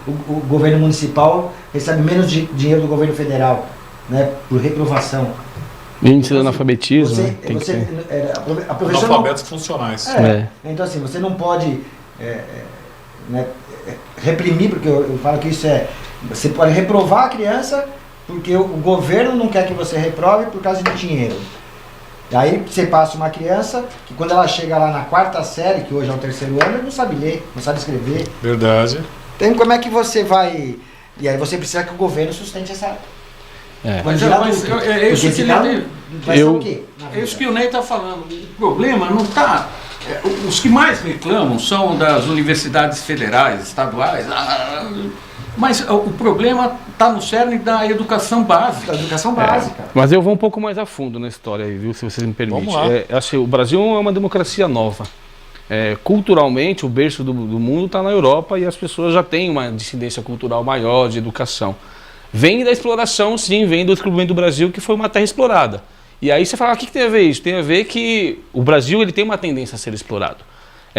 o governo municipal recebe menos dinheiro do governo federal, né, por reprovação. Índice do analfabetismo, Você, né? Tem que você, ter. a professora não, Analfabetos funcionais. então assim, você não pode né, reprimir, porque eu falo que isso você pode reprovar a criança porque o governo não quer que você reprove por causa de dinheiro. Aí você passa uma criança que quando ela chega lá na 4ª série, que hoje é o 3º ano, ela não sabe ler, não sabe escrever. Verdade. Então como é que você vai... E aí você precisa que o governo sustente essa... É. Quando Mas virar mas adulto. é isso Porque que esse ele- cara vai ser o quê? na É vida? isso que o Ney está falando. O problema não está. Os que mais reclamam são das universidades federais, estaduais. Mas o problema está no cerne da educação básica. Da educação básica. Mas eu vou um pouco mais a fundo na história aí, viu, se vocês me permitem. Vamos lá. Acho que o Brasil é uma democracia nova. Culturalmente, o berço do mundo está na Europa e as pessoas já têm uma dissidência cultural maior de educação. Vem da exploração, sim, vem do descobrimento do Brasil, que foi uma terra explorada. E aí você fala, o que tem a ver isso? Tem a ver que o Brasil ele tem uma tendência a ser explorado.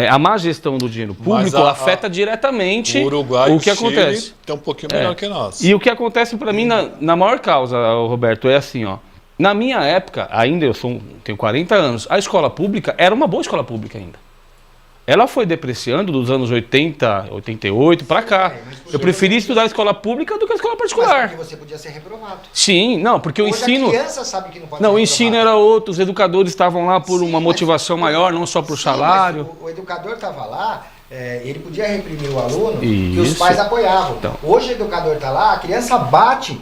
A má gestão do dinheiro público afeta diretamente O Uruguai o e que o Chile acontece. estão um pouquinho melhor que nós. E o que acontece para mim na maior causa, Roberto, é assim, ó. Na minha época, ainda tenho 40 anos, a escola pública era uma boa escola pública ainda. Ela foi depreciando dos anos 80, 88 para cá. Eu preferi estudar a escola pública do que a escola Mas particular. porque você podia ser reprovado. Sim, não, porque o Hoje ensino... a criança sabe que não pode Não, ser o ensino reprovado. era outro, os educadores estavam lá por Sim, uma mas- motivação maior, não só por Sim, salário. mas o educador estava lá, ele podia reprimir o aluno que os Isso. pais apoiavam. Então. Hoje o educador está lá, a criança bate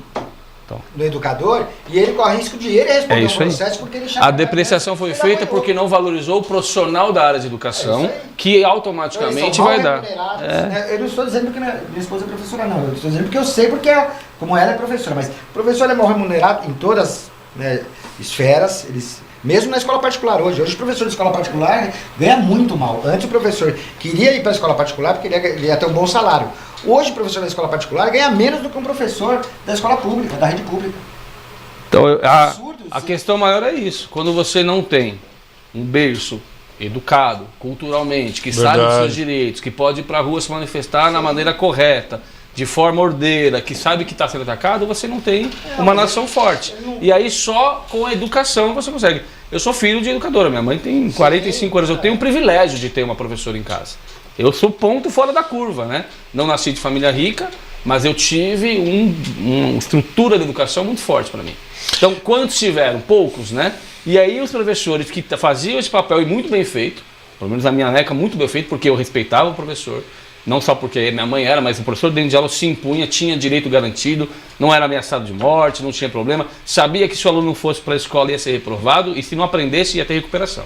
Então. no educador e ele corre risco de ele responder isso um aí. processo porque ele chama A depreciação foi feita porque não valorizou o profissional da área de educação, É isso aí. que automaticamente vai dar. Eu não estou dizendo porque minha esposa é professora, não. Eu estou dizendo porque eu sei porque como ela é professora. Mas o professor é mal remunerado em todas as esferas. Mesmo na escola particular hoje. Hoje o professor de escola particular ganha muito mal. Antes o professor queria ir para a escola particular porque ele ia ter um bom salário. Hoje o professor da escola particular ganha menos do que um professor da escola pública, da rede pública. Então, Absurdo, a sim. questão maior é isso. Quando você não tem um berço educado, culturalmente, que sabe dos Verdade. seus direitos, que pode ir para a rua se manifestar na maneira correta, de forma ordeira, que sabe que está sendo atacado, você não tem uma nação forte. E aí só com a educação você consegue. Eu sou filho de educadora, minha mãe tem 45 anos, eu tenho o privilégio de ter uma professora em casa. Eu sou ponto fora da curva, né? Não nasci de família rica, mas eu tive uma estrutura de educação muito forte para mim. Então, quantos tiveram? Poucos, né? E aí os professores que faziam esse papel e muito bem feito, pelo menos na minha época muito bem feito, porque eu respeitava o professor, não só porque minha mãe era, mas o professor dentro de aula se impunha, tinha direito garantido, não era ameaçado de morte, não tinha problema, sabia que se o aluno não fosse para a escola ia ser reprovado e se não aprendesse ia ter recuperação.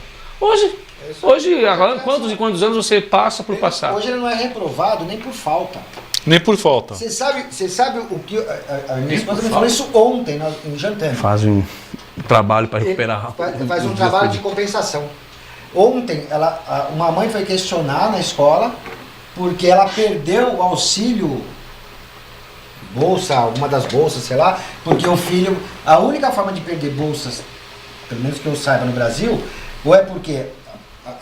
Hoje, agora, quantos anos você passa por passar? Hoje ele não é reprovado nem por falta. Nem por falta. Você sabe o que a minha esposa me falou isso ontem, em jantando. Faz um trabalho para recuperar. Faz um trabalho de compensação. Ontem, uma mãe foi questionar na escola porque ela perdeu o auxílio, bolsa, alguma das bolsas, sei lá, porque o filho... A única forma de perder bolsas, pelo menos que eu saiba no Brasil, ou é porque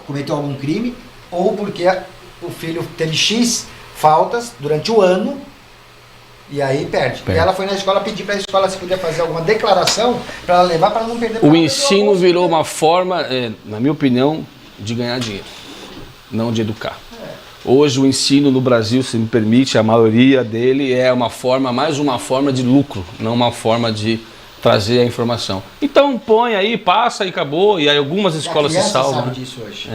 cometeu algum crime, ou porque o filho teve X faltas durante o ano, e aí perde. E ela foi na escola pedir para a escola se podia fazer alguma declaração para ela levar para não perder. O ensino virou uma forma, na minha opinião, de ganhar dinheiro, não de educar. Hoje o ensino no Brasil, se me permite, a maioria dele é mais uma forma de lucro, não uma forma de trazer a informação. Então põe aí, passa e acabou, e aí algumas escolas se salvam. Sabe disso hoje.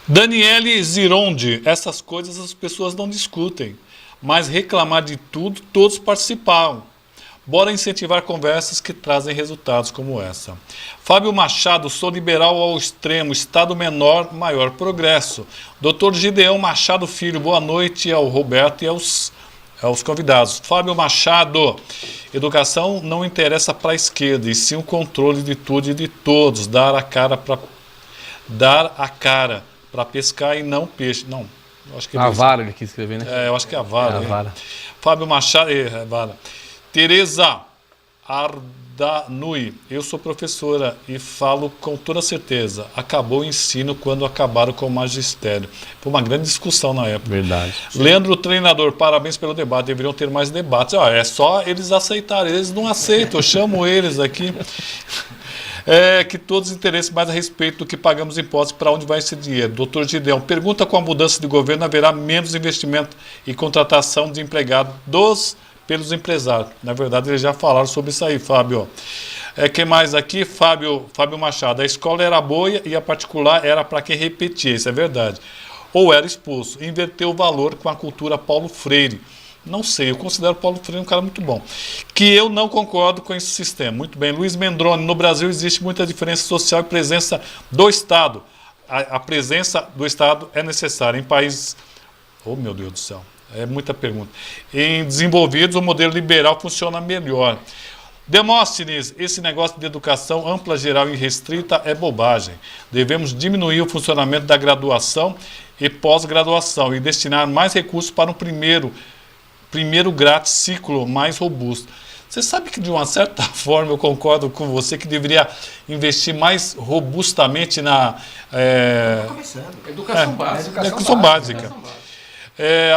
Daniele Zironde, essas coisas as pessoas não discutem, mas reclamar de tudo, todos participaram. Bora incentivar conversas que trazem resultados como essa. Fábio Machado, sou liberal ao extremo, Estado menor, maior progresso. Dr. Gideão Machado Filho, boa noite ao Roberto e aos convidados. Fábio Machado, educação não interessa para a esquerda, e sim o controle de tudo e de todos, dar a cara para pescar e não peixe. Não, acho que A vara ele quis escrever, né? eu acho que é a vara. É a vara. Fábio Machado, vara. Tereza Ardanui, eu sou professora e falo com toda certeza. Acabou o ensino quando acabaram com o magistério. Foi uma grande discussão na época. Verdade. Leandro, treinador, parabéns pelo debate. Deveriam ter mais debates. É só eles aceitarem. Eles não aceitam. Eu chamo eles aqui. Que todos interessem mais a respeito do que pagamos impostos, para onde vai esse dinheiro. Doutor Gideão, pergunta: com a mudança de governo haverá menos investimento e contratação de empregados pelos empresários. Na verdade, eles já falaram sobre isso aí, Fábio. Quem mais aqui? Fábio Machado. A escola era boa e a particular era para quem repetia, isso é verdade. Ou era expulso. Inverteu o valor com a cultura Paulo Freire. Não sei, eu considero Paulo Freire um cara muito bom. Que eu não concordo com esse sistema. Muito bem. Luiz Mendrone, no Brasil existe muita diferença social e presença do Estado. A presença do Estado é necessária. Em países... Oh, meu Deus do céu. É muita pergunta. Em desenvolvidos, o modelo liberal funciona melhor. Demóstenes, esse negócio de educação ampla, geral e restrita é bobagem. Devemos diminuir o funcionamento da graduação e pós-graduação e destinar mais recursos para um primeiro grátis ciclo mais robusto. Você sabe que, de uma certa forma, eu concordo com você que deveria investir mais robustamente na Educação básica. Educação básica.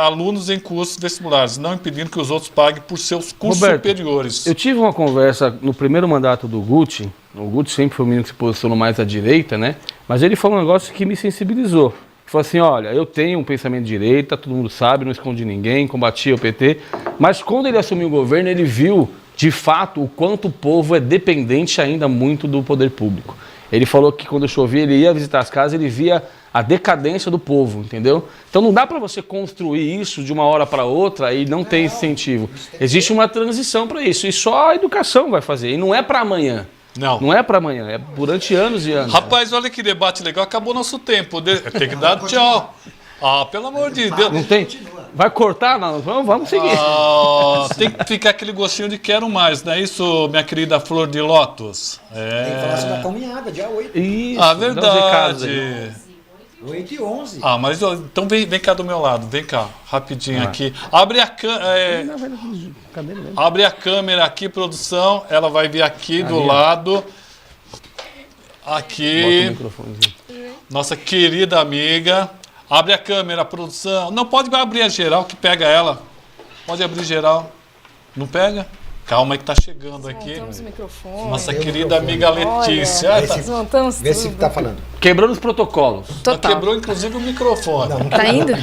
Alunos em cursos vestibulares, não impedindo que os outros paguem por seus cursos Roberto, superiores. Eu tive uma conversa no primeiro mandato do Guti. O Guti sempre foi um menino que se posicionou mais à direita, né? Mas ele falou um negócio que me sensibilizou. Ele falou assim: olha, eu tenho um pensamento de direita, todo mundo sabe, não escondi ninguém, combatia o PT. Mas quando ele assumiu o governo, ele viu, de fato, o quanto o povo é dependente ainda muito do poder público. Ele falou que quando chovia, ele ia visitar as casas, ele via a decadência do povo, entendeu? Então não dá para você construir isso de uma hora para outra e não ter incentivo. Existe uma transição para isso e só a educação vai fazer. E não é para amanhã. Não é para amanhã, é durante anos e anos. Rapaz, olha que debate legal. Acabou nosso tempo. Tem que dar tchau. Pelo amor de Deus. Não tem? Vai cortar? Não, vamos seguir. Tem que ficar aquele gostinho de quero mais, não é isso, minha querida Flor de Lótus? Tem que falar sobre a caminhada, dia 8. Isso, verdade. 8 e 11. Mas então vem cá do meu lado, vem cá, rapidinho aqui. Abre a câmera aqui, produção. Ela vai vir aqui do lado. Aqui. Bota o microfonezinho. Nossa querida amiga. Abre a câmera, produção. Não, pode abrir a geral que pega ela. Pode abrir geral. Não pega? Calma aí que tá chegando aqui. Desmontamos o microfone. Nossa querida amiga Letícia. Olha, desmontamos Vê se tudo. tá falando. Quebrando os protocolos. Total. Quebrou inclusive o microfone. Tá indo?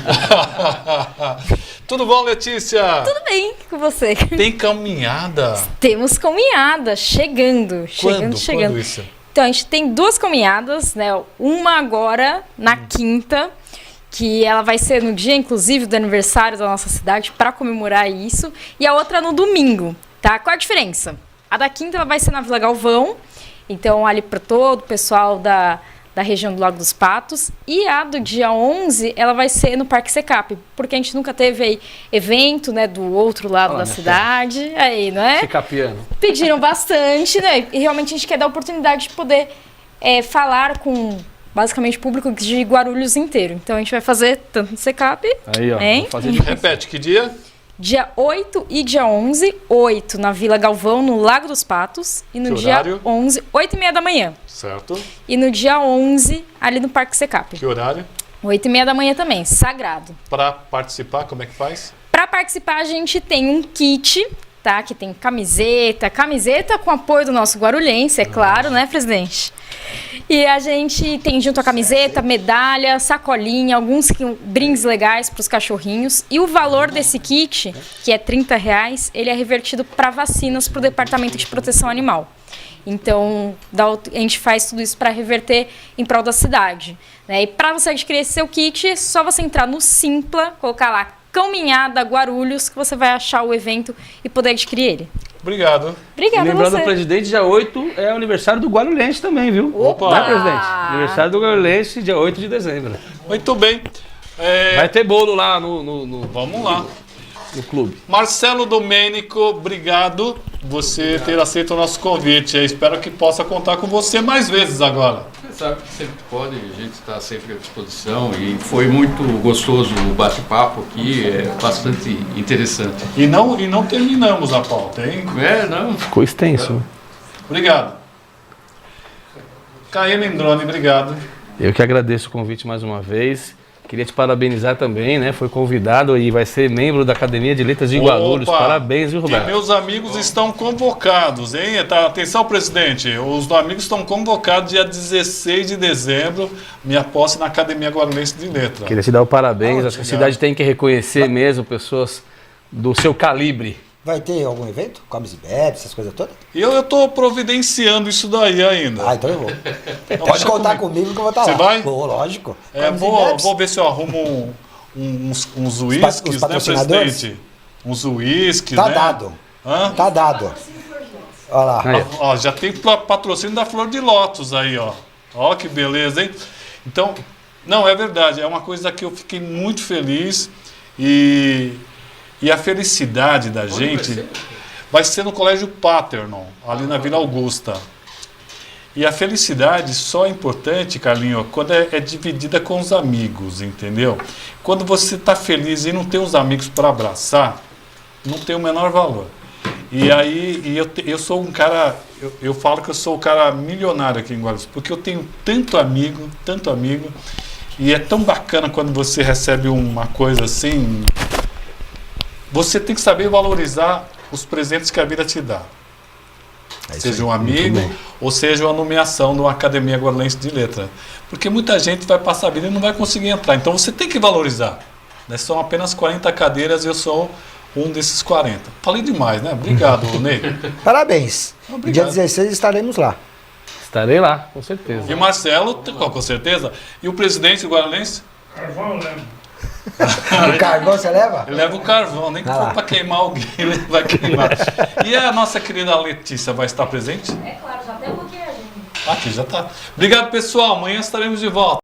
Tudo bom, Letícia? Tudo bem com você. Tem caminhada? Temos caminhada chegando. Quando Chegando. isso? Então, a gente tem duas caminhadas, né? Uma agora, na quinta, que ela vai ser no dia, inclusive, do aniversário da nossa cidade, para comemorar isso. E a outra no domingo, tá? Qual a diferença? A da quinta ela vai ser na Vila Galvão, então ali para todo o pessoal da região do Lago dos Patos. E a do dia 11, ela vai ser no Parque Secap, porque a gente nunca teve aí evento, né, do outro lado da cidade. Aí, não é? Secapiano. Pediram bastante, né? E realmente a gente quer dar a oportunidade de poder falar com basicamente o público de Guarulhos inteiro. Então a gente vai fazer tanto no Secap, Aí, ó. hein? Vou fazer de... Repete, que dia? Dia 8 e dia 11, 8 na Vila Galvão, no Lago dos Patos. E no Que dia horário? 11, 8h30 da manhã. Certo. E no dia 11, ali no Parque Secap. Que horário? 8h30 da manhã também, sagrado. Para participar, como é que faz? Para participar, a gente tem um kit, tá? Que tem camiseta com apoio do nosso guarulhense, é claro, né, presidente? E a gente tem junto a camiseta, medalha, sacolinha, alguns brindes legais para os cachorrinhos. E o valor desse kit, que é R$30, ele é revertido para vacinas para o Departamento de Proteção Animal. Então, a gente faz tudo isso para reverter em prol da cidade, né? E para você adquirir esse seu kit, é só você entrar no Simpla, colocar lá Caminhada Guarulhos, que você vai achar o evento e poder adquirir ele. Obrigado. Obrigada a Lembrando você. o presidente, dia 8 é aniversário do Guarulhense também, viu? Opa! Né, presidente? Aniversário do Guarulhense, dia 8 de dezembro. Muito bem. Vai ter bolo lá no Vamos lá. clube. Marcelo Domênico, obrigado você ter aceito o nosso convite. Eu espero que possa contar com você mais vezes agora. Você sabe que sempre pode, a gente está sempre à disposição e foi muito gostoso o bate-papo aqui, é bastante interessante. E não terminamos a pauta, hein? Não. Ficou extenso. Obrigado. Caê Mendrone, obrigado. Eu que agradeço o convite mais uma vez. Queria te parabenizar também, né? Foi convidado e vai ser membro da Academia de Letras de Guarulhos. Opa! Parabéns, viu, E Roberto? meus amigos estão convocados, hein? Tá, atenção, presidente. Os amigos estão convocados dia 16 de dezembro. Minha posse na Academia Guarulhense de Letras. Queria te dar o parabéns. Acho que a obrigado. cidade tem que reconhecer mesmo pessoas do seu calibre. Vai ter algum evento? Comes e bebes, essas coisas todas? Eu estou providenciando isso daí ainda. Ah, então eu vou. Então, Pode deixa contar comigo que eu vou estar Você lá. vai? Vou, lógico. É, Comes e bebes. vou ver se eu arrumo uns os uísques, né, patrocinadores? presidente? Uns uísques, Tá né? dado. Hã? Tá dado. Olha lá. Aí, Ó, já tem patrocínio da Flor de Lótus aí, ó. Ó, que beleza, hein? Então, não, é verdade. É uma coisa que eu fiquei muito feliz e a felicidade da gente vai ser no Colégio Paternon, ali na Vila Augusta. E a felicidade só é importante, Carlinho, quando é dividida com os amigos, entendeu? Quando você está feliz e não tem os amigos para abraçar, não tem o menor valor. E aí eu sou um cara, eu falo que eu sou o cara milionário aqui em Guarulhos, porque eu tenho tanto amigo, e é tão bacana quando você recebe uma coisa assim. Você tem que saber valorizar os presentes que a vida te dá. Seja um amigo, ou seja uma nomeação de uma Academia Guarulhense de Letras. Porque muita gente vai passar a vida e não vai conseguir entrar. Então você tem que valorizar. Né? São apenas 40 cadeiras e eu sou um desses 40. Falei demais, né? Obrigado, Ney. Parabéns. Obrigado. Dia 16 estaremos lá. estarei lá, com certeza. E o Marcelo, com certeza. E o presidente do Guarulhense? O carvão você leva? Ele leva o carvão, nem que Ah lá. for para queimar alguém, ele vai queimar. E a nossa querida Letícia vai estar presente? É claro, já até bloqueei a gente. Aqui já está. Obrigado, pessoal. Amanhã estaremos de volta.